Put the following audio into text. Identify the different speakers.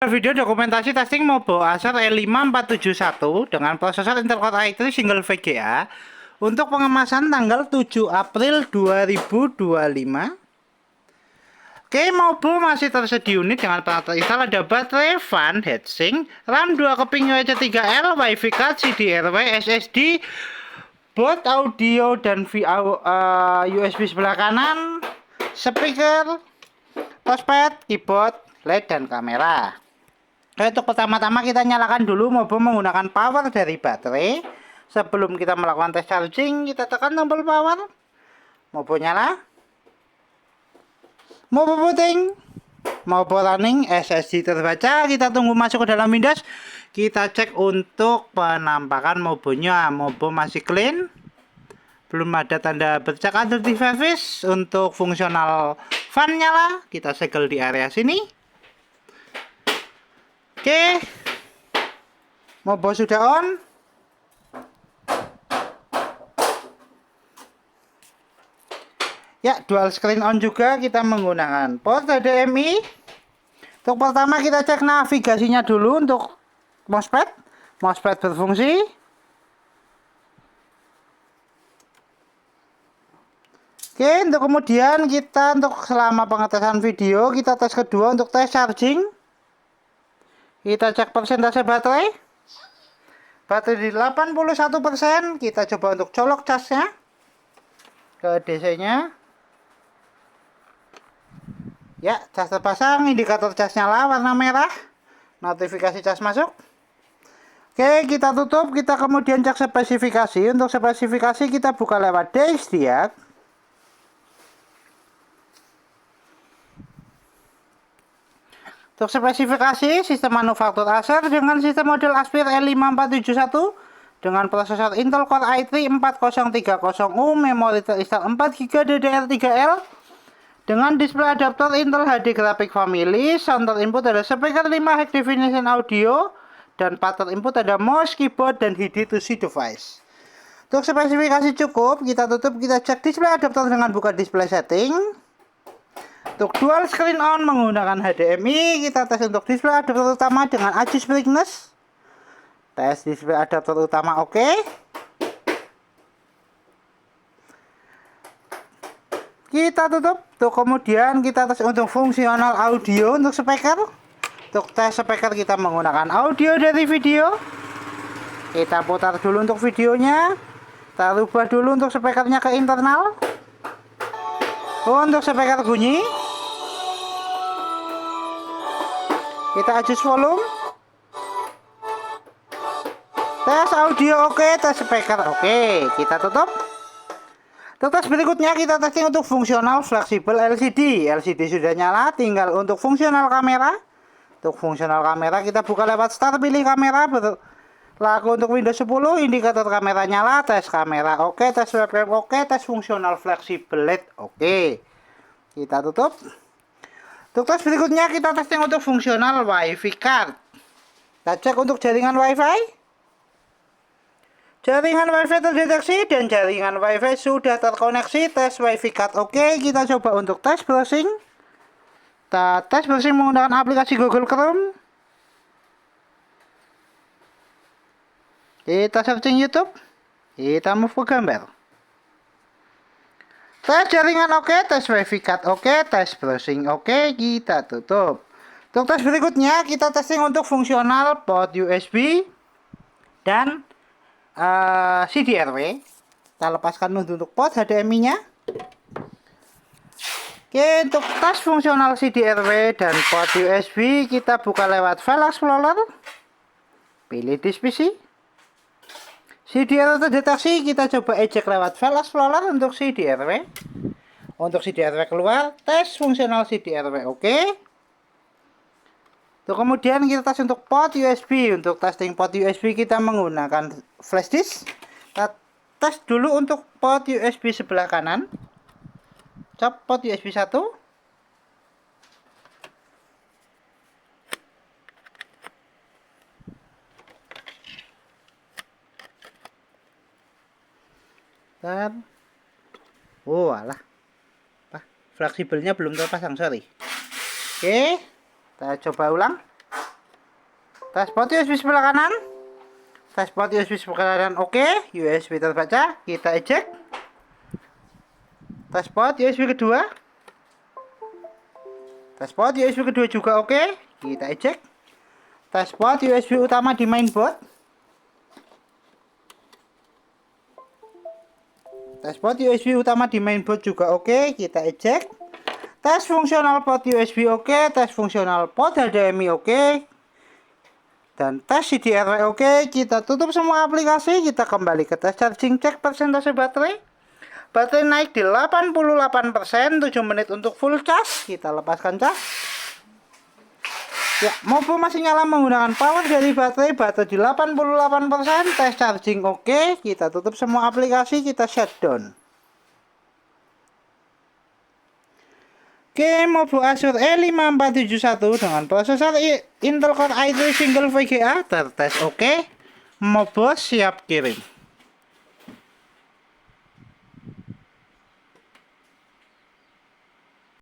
Speaker 1: Video dokumentasi testing Mobo Acer E5471 dengan prosesor Intel Core i3 single VGA untuk pengemasan tanggal 7 April 2025. Oke, Mobo masih tersedia unit dengan peralatan install ada baterai, fan, heatsink, RAM 2 keping UHC-3L, WiFi card, CDRW, SSD, board audio dan USB sebelah kanan, speaker, touchpad, keyboard, LED dan kamera. Oke, untuk pertama-tama kita nyalakan dulu Mobo menggunakan power dari baterai. Sebelum kita melakukan tes charging, kita tekan tombol power. Mobo nyala. Mobo booting. Mobo running, SSD terbaca. Kita tunggu masuk ke dalam Windows. Kita cek untuk penampakan Mobonya. Mobo masih clean. Belum ada tanda bercak under device. Untuk fungsional fan nyala, kita segel di area sini. Oke, Mobo sudah on. Ya, dual screen on juga. Kita menggunakan port HDMI. Untuk pertama kita cek navigasinya dulu untuk mousepad. Mousepad berfungsi. Oke, untuk kemudian kita untuk selama pengetesan video, kita tes kedua untuk tes charging. Kita cek persentase baterai. Baterai di 81%. Kita coba untuk colok casnya ke DC-nya. Ya, cas terpasang, indikator cas nyala warna merah. Notifikasi cas masuk. Oke, kita tutup, kita kemudian cek spesifikasi. Untuk spesifikasi kita buka lewat DXDIAC. Untuk spesifikasi, sistem manufaktur Acer dengan sistem model Aspir E5471 dengan prosesor Intel Core i3 4030U, memori terinstall 4GB DDR3L dengan display adaptor Intel HD Graphic Family. Sound input ada speaker 5 high definition audio dan part input ada mouse, keyboard, dan HID2C device. Untuk spesifikasi cukup, kita tutup, kita cek display adaptor dengan buka display setting. Untuk dual screen on menggunakan HDMI, kita tes untuk display adaptor utama dengan adjust brightness. Tes display adaptor utama oke. Kita tutup. Tuh, kemudian kita tes untuk fungsional audio untuk speaker. Untuk tes speaker kita menggunakan audio dari video. Kita putar dulu untuk videonya. Kita rubah dulu untuk speakernya ke internal. Untuk speaker bunyi. Kita adjust volume. Tes audio oke, tes speaker oke. Kita tutup. Untuk tes berikutnya kita testing untuk fungsional fleksibel LCD. LCD sudah nyala, tinggal untuk fungsional kamera. Untuk fungsional kamera kita buka lewat start, pilih kamera, berlaku untuk Windows 10, indikator kamera nyala, tes kamera oke, tes webcam oke, tes fungsional fleksibel LED oke. Kita tutup. Untuk tes berikutnya kita testing untuk fungsional WiFi card. Kita cek untuk jaringan WiFi. Jaringan WiFi terdeteksi dan jaringan WiFi sudah terkoneksi. Tes WiFi card oke. Kita coba untuk tes browsing. Kita tes browsing menggunakan aplikasi Google Chrome. Kita searching YouTube. Kita move ke gambar. Tes jaringan oke, tes WiFi card oke, tes browsing oke, kita tutup. Untuk tes berikutnya kita testing untuk fungsional port USB dan CDRW. Kita lepaskan untuk port HDMI-nya. Oke, untuk tes fungsional CDRW dan port USB kita buka lewat File Explorer. Pilih disk PC. CDRW terdeteksi, kita coba ejek lewat File Explorer untuk CDRW. Untuk CDRW keluar, tes fungsional CDRW oke. Untuk kemudian kita tes untuk port USB. Untuk testing port USB kita menggunakan flash disk. Kita tes dulu untuk port USB sebelah kanan. Cop port USB 1. Dan alah, fleksibelnya belum terpasang, sorry. Oke, kita coba ulang. Tes port USB sebelah kanan. Tes port USB sebelah kanan oke. USB terbaca, kita eject. Tes port USB kedua. Tes port USB kedua juga oke, kita eject. Tes port USB utama di mainboard. Tes port USB utama di mainboard juga oke, kita eject. Tes fungsional port USB oke, tes fungsional port HDMI oke, dan tes CDRW oke. Kita tutup semua aplikasi, kita kembali ke tes charging, cek persentase baterai. Baterai naik di 88%, 7 menit untuk full charge. Kita lepaskan cas. Ya, Mobo masih nyala menggunakan power dari baterai di 88%, tes charging oke. Kita tutup semua aplikasi, kita shutdown. Oke, Mobo Acer E5471 dengan prosesor Intel Core i3 single VGA tertes oke. Mobo siap kirim.